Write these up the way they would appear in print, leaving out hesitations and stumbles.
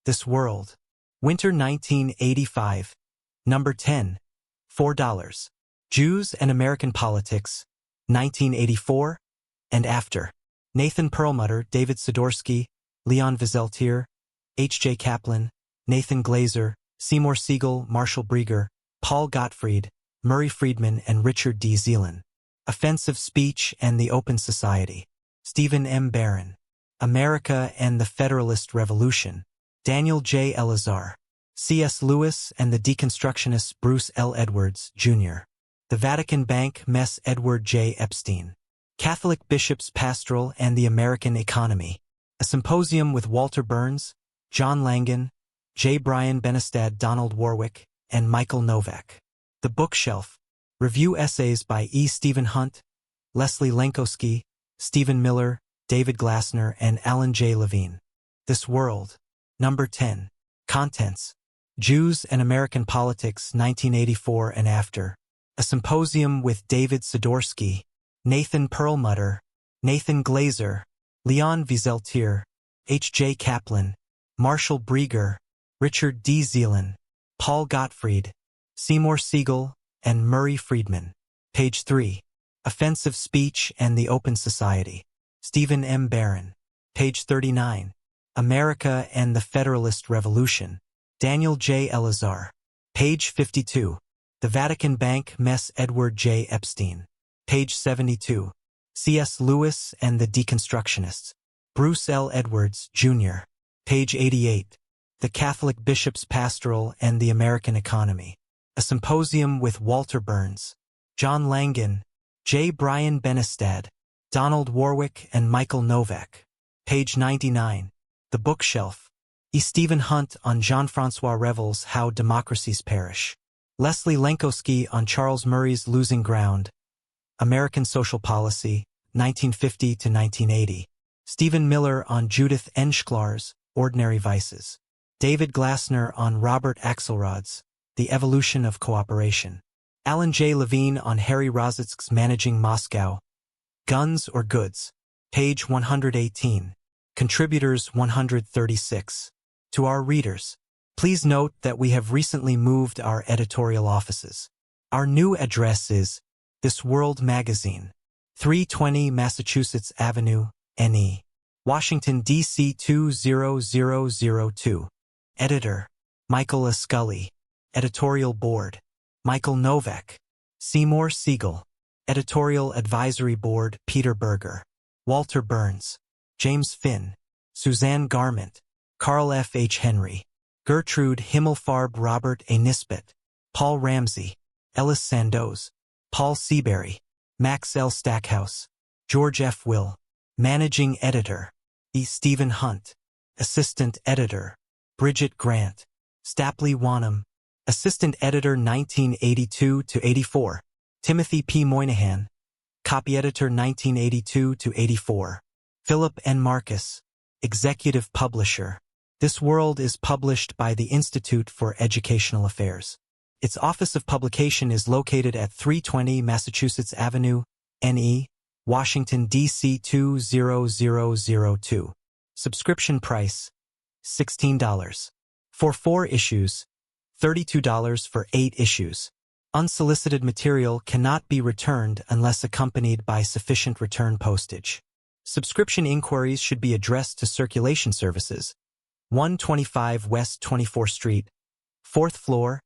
This World. Winter 1985. Number 10. $4. Jews and American Politics, 1984 and After. Nathan Perlmutter, David Sidorsky, Leon Wieseltier, H.J. Kaplan, Nathan Glazer, Seymour Siegel, Marshall Brieger, Paul Gottfried, Murray Friedman, and Richard D. Zeeland. Offensive Speech and the Open Society. Stephen M. Barron. America and the Federalist Revolution. Daniel J. Elazar. C.S. Lewis and the Deconstructionists, Bruce L. Edwards, Jr. The Vatican Bank, Mess Edward J. Epstein. Catholic Bishops' Pastoral and the American Economy. A Symposium with Walter Burns, John Langan, J. Brian Benestad, Donald Warwick, and Michael Novak. The Bookshelf. Review essays by E. Stephen Hunt, Leslie Lenkowski, Stephen Miller, David Glassner, and Alan J. Levine. This World. Number 10. Contents. Jews and American Politics, 1984 and After. A Symposium with David Sidorsky, Nathan Perlmutter, Nathan Glazer, Leon Wieseltier, H.J. Kaplan, Marshall Brieger, Richard D. Zeeland, Paul Gottfried, Seymour Siegel, and Murray Friedman. Page 3. Offensive Speech and the Open Society. Stephen M. Barron. Page 39. America and the Federalist Revolution. Daniel J. Elazar. Page 52. The Vatican Bank, Mess Edward J. Epstein. Page 72. C.S. Lewis and the Deconstructionists. Bruce L. Edwards, Jr. Page 88. The Catholic Bishops' Pastoral and the American Economy. A Symposium with Walter Burns, John Langan, J. Brian Benestad, Donald Warwick, and Michael Novak. Page 99. The Bookshelf. E. Stephen Hunt on Jean-Francois Revel's How Democracies Perish. Leslie Lenkowski on Charles Murray's Losing Ground, American Social Policy, 1950 to 1980. Stephen Miller on Judith Enschlar's Ordinary Vices. David Glassner on Robert Axelrod's The Evolution of Cooperation. Alan J. Levine on Harry Rozick's Managing Moscow. Guns or Goods. Page 118. Contributors 136. To our readers, please note that we have recently moved our editorial offices. Our new address is This World Magazine, 320 Massachusetts Avenue, NE, Washington, D.C. 20002. Editor, Michael A. Scully. Editorial Board, Michael Novak. Seymour Siegel. Editorial Advisory Board, Peter Berger. Walter Burns. James Finn. Suzanne Garment. Carl F. H. Henry. Gertrude Himmelfarb, Robert A. Nisbet. Paul Ramsey. Ellis Sandoz. Paul Seabury. Max L. Stackhouse. George F. Will. Managing Editor, E. Stephen Hunt. Assistant Editor, Bridget Grant. Stapley Wanham. Assistant Editor 1982 to 84. Timothy P. Moynihan. Copy Editor 1982 to 84. Philip N. Marcus. Executive Publisher. This World is published by the Institute for Educational Affairs. Its office of publication is located at 320 Massachusetts Avenue, NE, Washington, D.C. 20002. Subscription price, $16. For 4 issues, $32 for 8 issues. Unsolicited material cannot be returned unless accompanied by sufficient return postage. Subscription inquiries should be addressed to Circulation Services, 125 West 24th Street, 4th floor,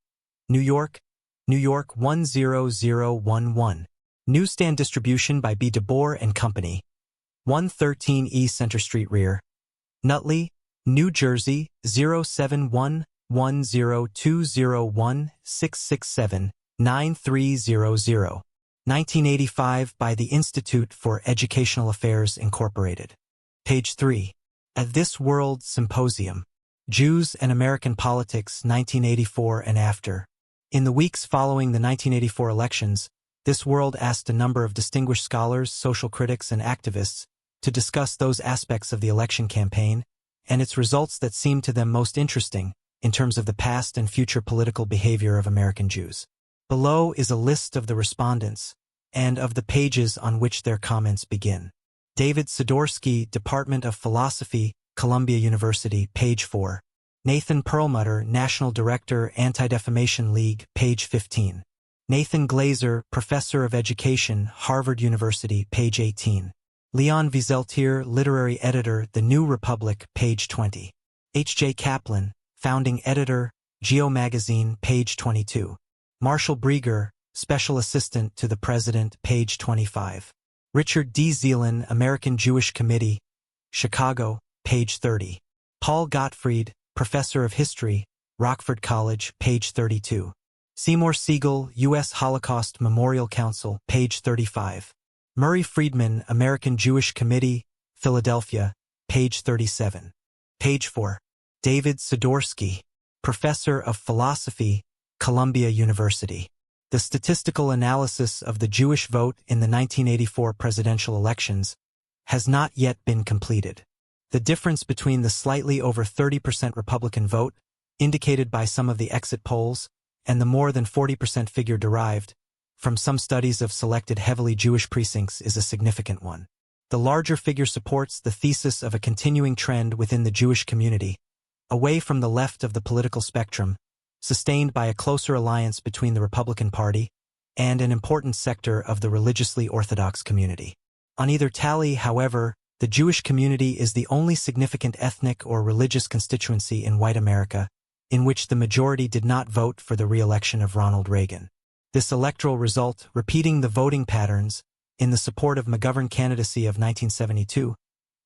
New York, New York 10011. Newsstand distribution by B. DeBoer and Company, 113 E Center Street Rear, Nutley, New Jersey 071-10201-667-9300. 1985 by the Institute for Educational Affairs, Incorporated. Page 3. At This World Symposium. Jews and American Politics, 1984 and After. In the weeks following the 1984 elections, This World asked a number of distinguished scholars, social critics, and activists to discuss those aspects of the election campaign and its results that seemed to them most interesting in terms of the past and future political behavior of American Jews. Below is a list of the respondents and of the pages on which their comments begin. David Sidorsky, Department of Philosophy, Columbia University, page 4. Nathan Perlmutter, National Director, Anti-Defamation League, page 15. Nathan Glazer, Professor of Education, Harvard University, page 18. Leon Wieseltier, Literary Editor, The New Republic, page 20. H.J. Kaplan, Founding Editor, Geo Magazine, page 22. Marshall Brieger, Special Assistant to the President, page 25. Richard D. Zeeland, American Jewish Committee, Chicago, page 30. Paul Gottfried, Professor of History, Rockford College, page 32. Seymour Siegel, U.S. Holocaust Memorial Council, page 35. Murray Friedman, American Jewish Committee, Philadelphia, page 37. Page 4. David Sidorsky, Professor of Philosophy, Columbia University. The statistical analysis of the Jewish vote in the 1984 presidential elections has not yet been completed. The difference between the slightly over 30% Republican vote, indicated by some of the exit polls, and the more than 40% figure derived from some studies of selected heavily Jewish precincts is a significant one. The larger figure supports the thesis of a continuing trend within the Jewish community, away from the left of the political spectrum, sustained by a closer alliance between the Republican Party and an important sector of the religiously Orthodox community. On either tally, however, the Jewish community is the only significant ethnic or religious constituency in white America in which the majority did not vote for the re-election of Ronald Reagan. This electoral result, repeating the voting patterns in the support of McGovern candidacy of 1972,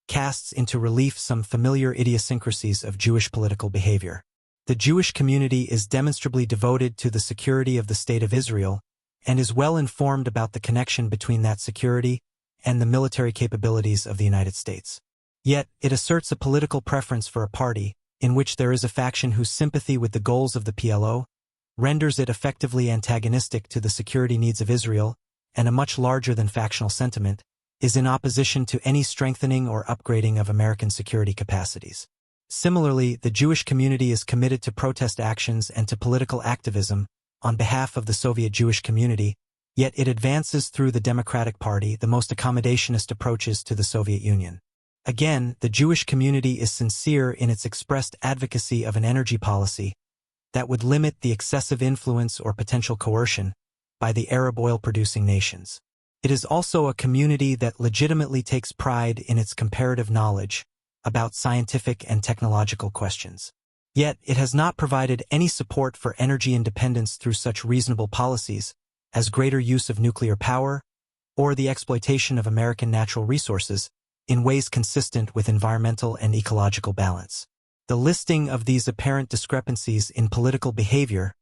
casts into relief some familiar idiosyncrasies of Jewish political behavior. The Jewish community is demonstrably devoted to the security of the State of Israel and is well informed about the connection between that security and the military capabilities of the United States. Yet, it asserts a political preference for a party in which there is a faction whose sympathy with the goals of the PLO renders it effectively antagonistic to the security needs of Israel, and a much larger than factional sentiment is in opposition to any strengthening or upgrading of American security capacities. Similarly, the Jewish community is committed to protest actions and to political activism on behalf of the Soviet Jewish community, yet it advances through the Democratic Party the most accommodationist approaches to the Soviet Union. Again, the Jewish community is sincere in its expressed advocacy of an energy policy that would limit the excessive influence or potential coercion by the Arab oil-producing nations. It is also a community that legitimately takes pride in its comparative knowledge about scientific and technological questions. Yet, it has not provided any support for energy independence through such reasonable policies as greater use of nuclear power or the exploitation of American natural resources in ways consistent with environmental and ecological balance. The listing of these apparent discrepancies in political behavior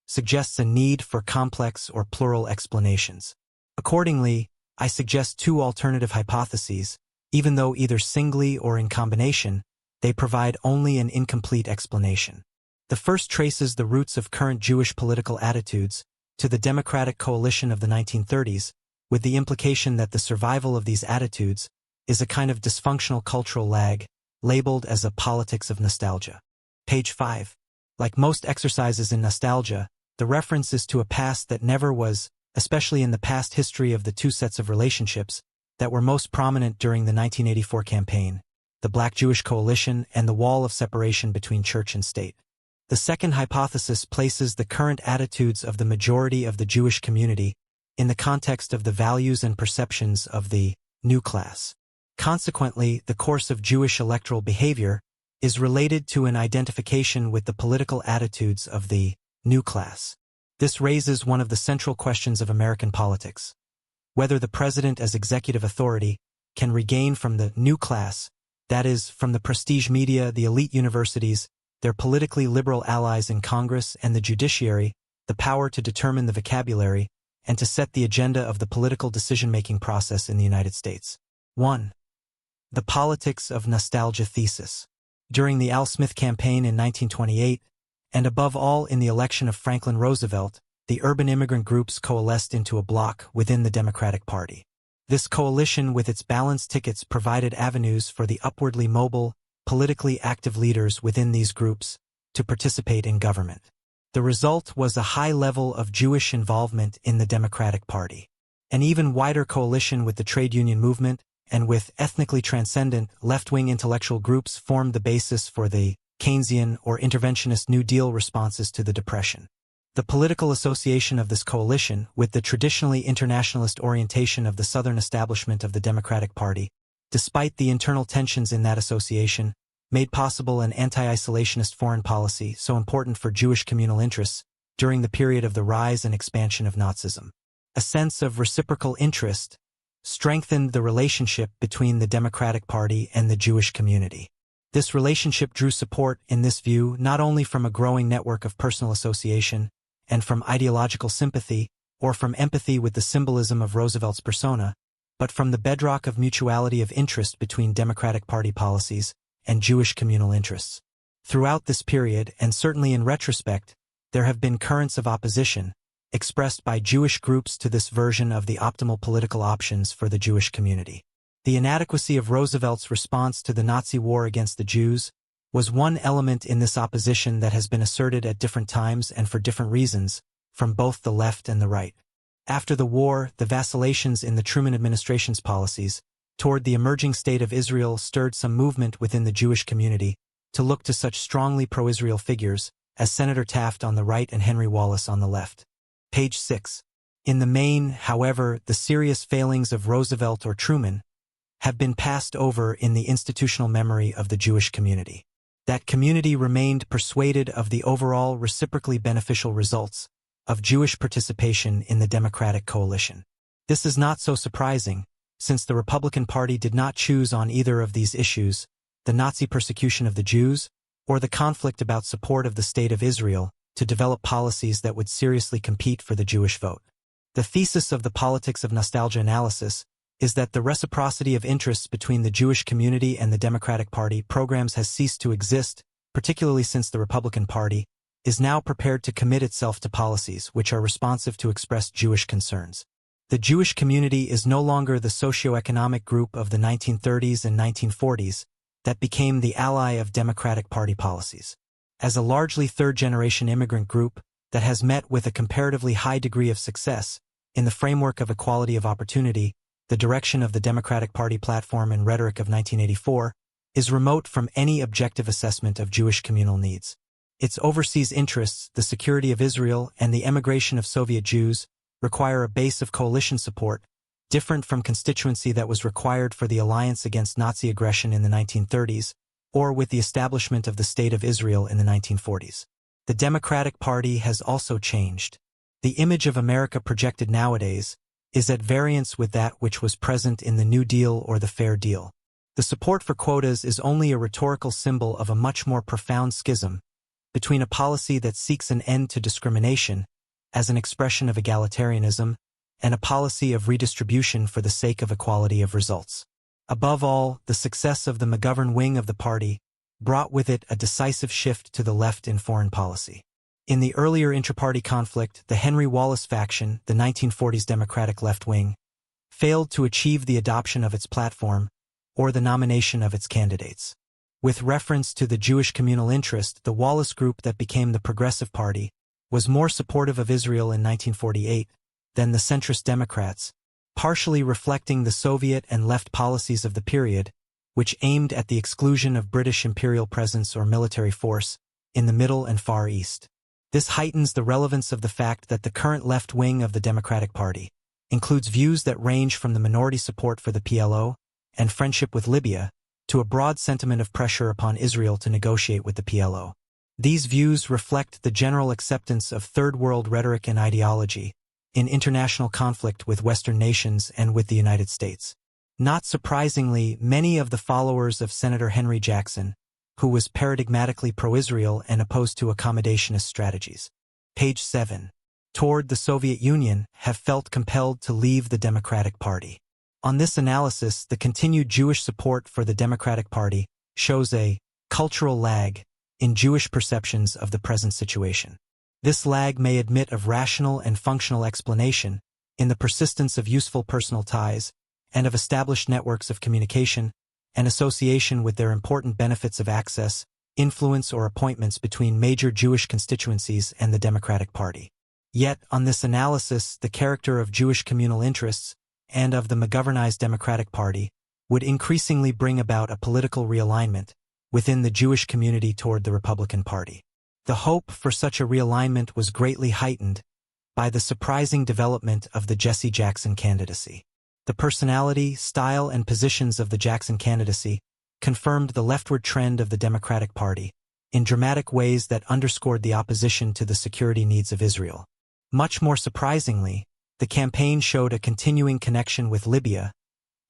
suggests a need for complex or plural explanations. Accordingly, I suggest two alternative hypotheses, even though either singly or in combination, they provide only an incomplete explanation. The first traces the roots of current Jewish political attitudes to the Democratic coalition of the 1930s, with the implication that the survival of these attitudes is a kind of dysfunctional cultural lag, labeled as a politics of nostalgia. Page 5. Like most exercises in nostalgia, the reference is to a past that never was, especially in the past history of the two sets of relationships that were most prominent during the 1984 campaign, the Black Jewish Coalition and the wall of separation between church and state. The second hypothesis places the current attitudes of the majority of the Jewish community in the context of the values and perceptions of the new class. Consequently, the course of Jewish electoral behavior is related to an identification with the political attitudes of the new class. This raises one of the central questions of American politics: whether the president as executive authority can regain from the new class, that is, from the prestige media, the elite universities, their politically liberal allies in Congress and the judiciary, the power to determine the vocabulary and to set the agenda of the political decision-making process in the United States. 1. The politics of nostalgia thesis. During the Al Smith campaign in 1928, and above all in the election of Franklin Roosevelt, the urban immigrant groups coalesced into a bloc within the Democratic Party. This coalition with its balanced tickets provided avenues for the upwardly mobile, politically active leaders within these groups to participate in government. The result was a high level of Jewish involvement in the Democratic Party. An even wider coalition with the trade union movement and with ethnically transcendent left-wing intellectual groups formed the basis for the Keynesian, or interventionist New Deal responses to the Depression. The political association of this coalition with the traditionally internationalist orientation of the Southern establishment of the Democratic Party, despite the internal tensions in that association, made possible an anti-isolationist foreign policy so important for Jewish communal interests during the period of the rise and expansion of Nazism. A sense of reciprocal interest strengthened the relationship between the Democratic Party and the Jewish community. This relationship drew support in this view not only from a growing network of personal association and from ideological sympathy or from empathy with the symbolism of Roosevelt's persona, but from the bedrock of mutuality of interest between Democratic Party policies and Jewish communal interests. Throughout this period, and certainly in retrospect, there have been currents of opposition expressed by Jewish groups to this version of the optimal political options for the Jewish community. The inadequacy of Roosevelt's response to the Nazi war against the Jews was one element in this opposition that has been asserted at different times and for different reasons, from both the left and the right. After the war, the vacillations in the Truman administration's policies toward the emerging state of Israel stirred some movement within the Jewish community to look to such strongly pro-Israel figures as Senator Taft on the right and Henry Wallace on the left. Page 6. In the main, however, the serious failings of Roosevelt or Truman have been passed over in the institutional memory of the Jewish community. That community remained persuaded of the overall reciprocally beneficial results of Jewish participation in the Democratic coalition. This is not so surprising, since the Republican Party did not choose on either of these issues, the Nazi persecution of the Jews, or the conflict about support of the State of Israel, to develop policies that would seriously compete for the Jewish vote. The thesis of the politics of nostalgia analysis is that the reciprocity of interests between the Jewish community and the Democratic Party programs has ceased to exist, particularly since the Republican Party is now prepared to commit itself to policies which are responsive to expressed Jewish concerns. The Jewish community is no longer the socio-economic group of the 1930s and 1940s that became the ally of Democratic Party policies. As a largely third-generation immigrant group that has met with a comparatively high degree of success in the framework of equality of opportunity, the direction of the Democratic Party platform and rhetoric of 1984 is remote from any objective assessment of Jewish communal needs. Its overseas interests, the security of Israel, and the emigration of Soviet Jews require a base of coalition support, different from constituency that was required for the alliance against Nazi aggression in the 1930s, or with the establishment of the State of Israel in the 1940s. The Democratic Party has also changed. The image of America projected nowadays is at variance with that which was present in the New Deal or the Fair Deal. The support for quotas is only a rhetorical symbol of a much more profound schism between a policy that seeks an end to discrimination as an expression of egalitarianism and a policy of redistribution for the sake of equality of results. Above all, the success of the McGovern wing of the party brought with it a decisive shift to the left in foreign policy. In the earlier intra-party conflict, the Henry Wallace faction, the 1940s Democratic left wing, failed to achieve the adoption of its platform or the nomination of its candidates. With reference to the Jewish communal interest, the Wallace group that became the Progressive Party was more supportive of Israel in 1948 than the centrist Democrats, partially reflecting the Soviet and left policies of the period, which aimed at the exclusion of British imperial presence or military force in the Middle and Far East. This heightens the relevance of the fact that the current left wing of the Democratic Party includes views that range from the minority support for the PLO and friendship with Libya to a broad sentiment of pressure upon Israel to negotiate with the PLO. These views reflect the general acceptance of Third World rhetoric and ideology in international conflict with Western nations and with the United States. Not surprisingly, many of the followers of Senator Henry Jackson, who was paradigmatically pro-Israel and opposed to accommodationist strategies, page 7, toward the Soviet Union, have felt compelled to leave the Democratic Party. On this analysis, the continued Jewish support for the Democratic Party shows a cultural lag in Jewish perceptions of the present situation. This lag may admit of rational and functional explanation in the persistence of useful personal ties and of established networks of communication and association with their important benefits of access, influence or appointments between major Jewish constituencies and the Democratic Party. Yet, on this analysis, the character of Jewish communal interests and of the McGovernized Democratic Party would increasingly bring about a political realignment within the Jewish community toward the Republican Party. The hope for such a realignment was greatly heightened by the surprising development of the Jesse Jackson candidacy. The personality, style, and positions of the Jackson candidacy confirmed the leftward trend of the Democratic Party in dramatic ways that underscored the opposition to the security needs of Israel. Much more surprisingly, the campaign showed a continuing connection with Libya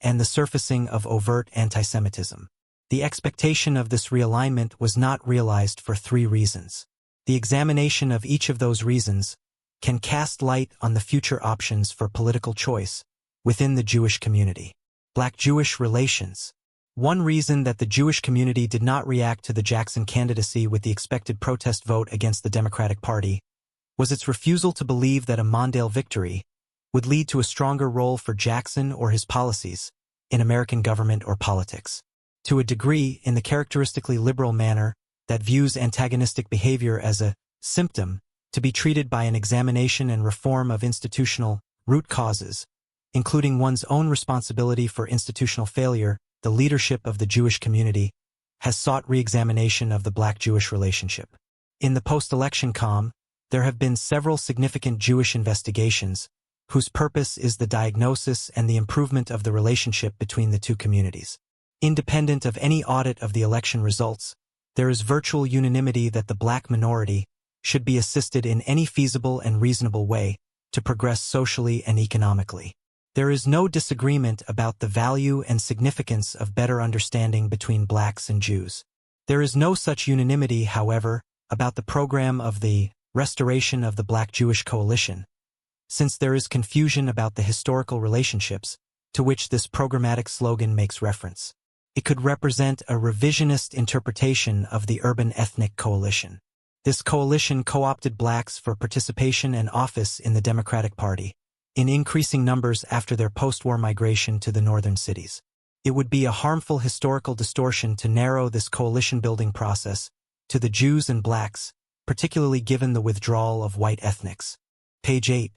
and the surfacing of overt anti-Semitism. The expectation of this realignment was not realized for three reasons. The examination of each of those reasons can cast light on the future options for political choice within the Jewish community. Black-Jewish relations. One reason that the Jewish community did not react to the Jackson candidacy with the expected protest vote against the Democratic Party was its refusal to believe that a Mondale victory would lead to a stronger role for Jackson or his policies in American government or politics. To a degree, in the characteristically liberal manner that views antagonistic behavior as a symptom to be treated by an examination and reform of institutional root causes, including one's own responsibility for institutional failure, the leadership of the Jewish community has sought re-examination of the Black-Jewish relationship. In the post-election calm, there have been several significant Jewish investigations whose purpose is the diagnosis and the improvement of the relationship between the two communities. Independent of any audit of the election results, there is virtual unanimity that the Black minority should be assisted in any feasible and reasonable way to progress socially and economically. There is no disagreement about the value and significance of better understanding between Blacks and Jews. There is no such unanimity, however, about the program of the restoration of the Black-Jewish coalition, since there is confusion about the historical relationships to which this programmatic slogan makes reference. It could represent a revisionist interpretation of the urban ethnic coalition. This coalition co-opted Blacks for participation and office in the Democratic Party, in increasing numbers after their post-war migration to the northern cities. It would be a harmful historical distortion to narrow this coalition-building process to the Jews and Blacks, particularly given the withdrawal of white ethnics. Page 8.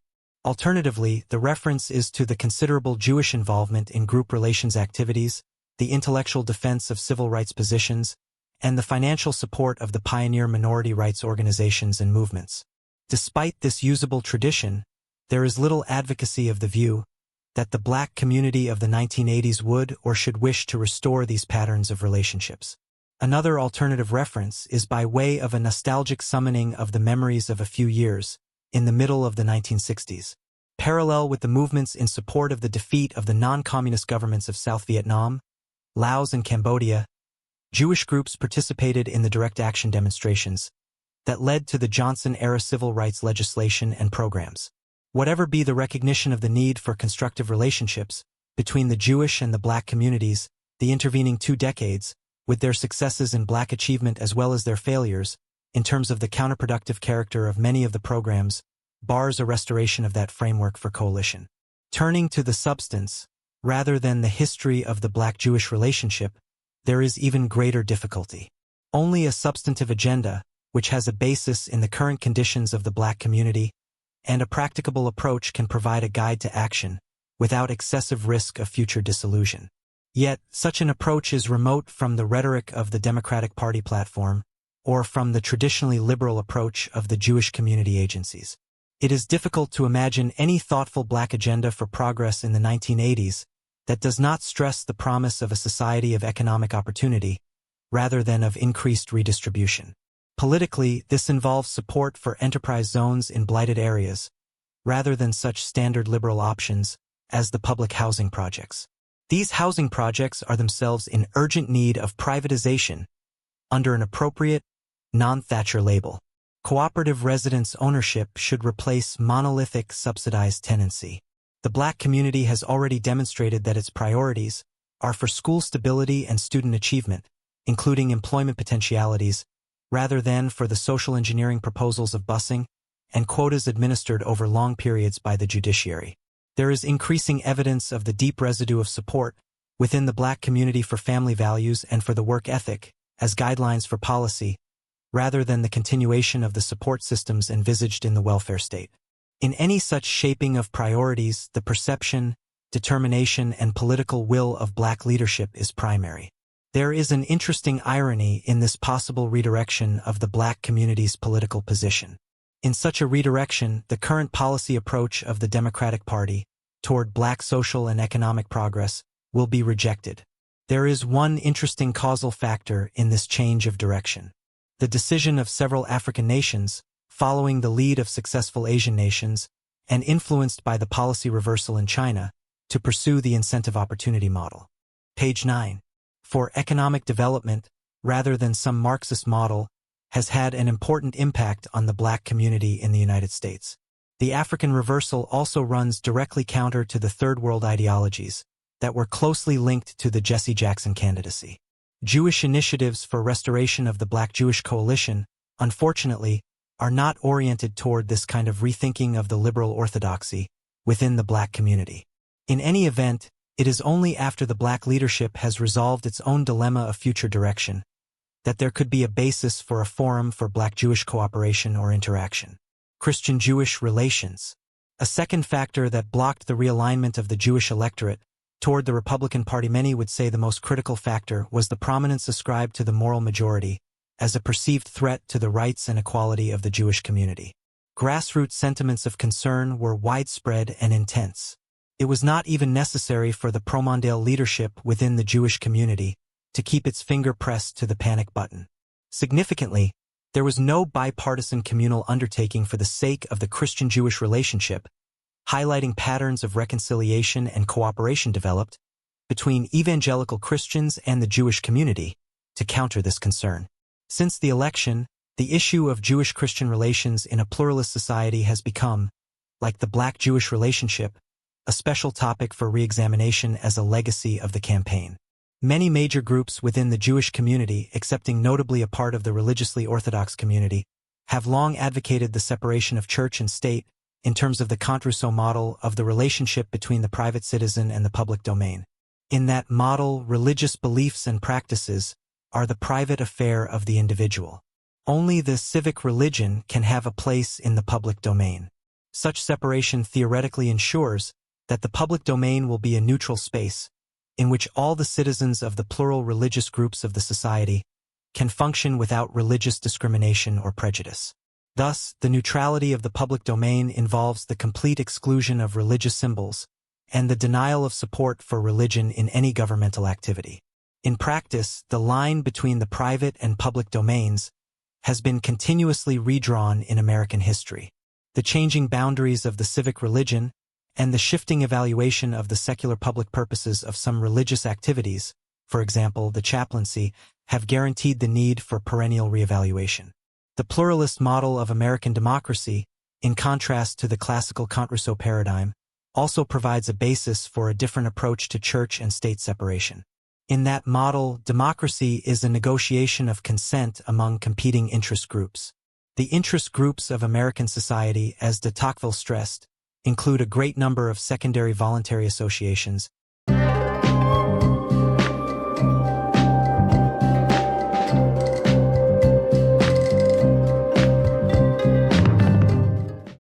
Alternatively, the reference is to the considerable Jewish involvement in group relations activities, the intellectual defense of civil rights positions, and the financial support of the pioneer minority rights organizations and movements. Despite this usable tradition, there is little advocacy of the view that the Black community of the 1980s would or should wish to restore these patterns of relationships. Another alternative reference is by way of a nostalgic summoning of the memories of a few years in the middle of the 1960s. Parallel with the movements in support of the defeat of the non-communist governments of South Vietnam, Laos, and Cambodia, Jewish groups participated in the direct action demonstrations that led to the Johnson-era civil rights legislation and programs. Whatever be the recognition of the need for constructive relationships between the Jewish and the Black communities, the intervening 2 decades, with their successes in Black achievement as well as their failures, in terms of the counterproductive character of many of the programs, bars a restoration of that framework for coalition. Turning to the substance, rather than the history of the Black-Jewish relationship, there is even greater difficulty. Only a substantive agenda, which has a basis in the current conditions of the Black community, and a practicable approach can provide a guide to action, without excessive risk of future disillusion. Yet, such an approach is remote from the rhetoric of the Democratic Party platform, or from the traditionally liberal approach of the Jewish community agencies. It is difficult to imagine any thoughtful Black agenda for progress in the 1980s that does not stress the promise of a society of economic opportunity, rather than of increased redistribution. Politically, this involves support for enterprise zones in blighted areas, rather than such standard liberal options as the public housing projects. These housing projects are themselves in urgent need of privatization under an appropriate, non-Thatcher label. Cooperative residence ownership should replace monolithic subsidized tenancy. The Black community has already demonstrated that its priorities are for school stability and student achievement, including employment potentialities, rather than for the social engineering proposals of busing and quotas administered over long periods by the judiciary. There is increasing evidence of the deep residue of support within the Black community for family values and for the work ethic as guidelines for policy, rather than the continuation of the support systems envisaged in the welfare state. In any such shaping of priorities, the perception, determination, and political will of Black leadership is primary. There is an interesting irony in this possible redirection of the black community's political position. In such a redirection, the current policy approach of the Democratic Party toward black social and economic progress will be rejected. There is one interesting causal factor in this change of direction. The decision of several African nations, following the lead of successful Asian nations, and influenced by the policy reversal in China, to pursue the incentive opportunity model. Page 9. For economic development, rather than some Marxist model, has had an important impact on the black community in the United States. The African reversal also runs directly counter to the Third World ideologies that were closely linked to the Jesse Jackson candidacy. Jewish initiatives for restoration of the Black Jewish coalition, unfortunately, are not oriented toward this kind of rethinking of the liberal orthodoxy within the black community. In any event, it is only after the black leadership has resolved its own dilemma of future direction that there could be a basis for a forum for black-Jewish cooperation or interaction. Christian-Jewish relations. A second factor that blocked the realignment of the Jewish electorate toward the Republican Party, many would say the most critical factor, was the prominence ascribed to the moral majority as a perceived threat to the rights and equality of the Jewish community. Grassroots sentiments of concern were widespread and intense. It was not even necessary for the pro-Mondale leadership within the Jewish community to keep its finger pressed to the panic button. Significantly, there was no bipartisan communal undertaking for the sake of the Christian-Jewish relationship, highlighting patterns of reconciliation and cooperation developed between evangelical Christians and the Jewish community to counter this concern. Since the election, the issue of Jewish-Christian relations in a pluralist society has become, like the black-Jewish relationship, a special topic for re-examination as a legacy of the campaign. Many major groups within the Jewish community, excepting notably a part of the religiously Orthodox community, have long advocated the separation of church and state in terms of the Kant Rousseau model of the relationship between the private citizen and the public domain. In that model, religious beliefs and practices are the private affair of the individual. Only the civic religion can have a place in the public domain. Such separation theoretically ensures that the public domain will be a neutral space in which all the citizens of the plural religious groups of the society can function without religious discrimination or prejudice. Thus, the neutrality of the public domain involves the complete exclusion of religious symbols and the denial of support for religion in any governmental activity. In practice, the line between the private and public domains has been continuously redrawn in American history. The changing boundaries of the civic religion and the shifting evaluation of the secular public purposes of some religious activities, for example, the chaplaincy, have guaranteed the need for perennial reevaluation. The pluralist model of American democracy, in contrast to the classical Kant Rousseau paradigm, also provides a basis for a different approach to church and state separation. In that model, democracy is a negotiation of consent among competing interest groups. The interest groups of American society, as de Tocqueville stressed, include a great number of secondary voluntary associations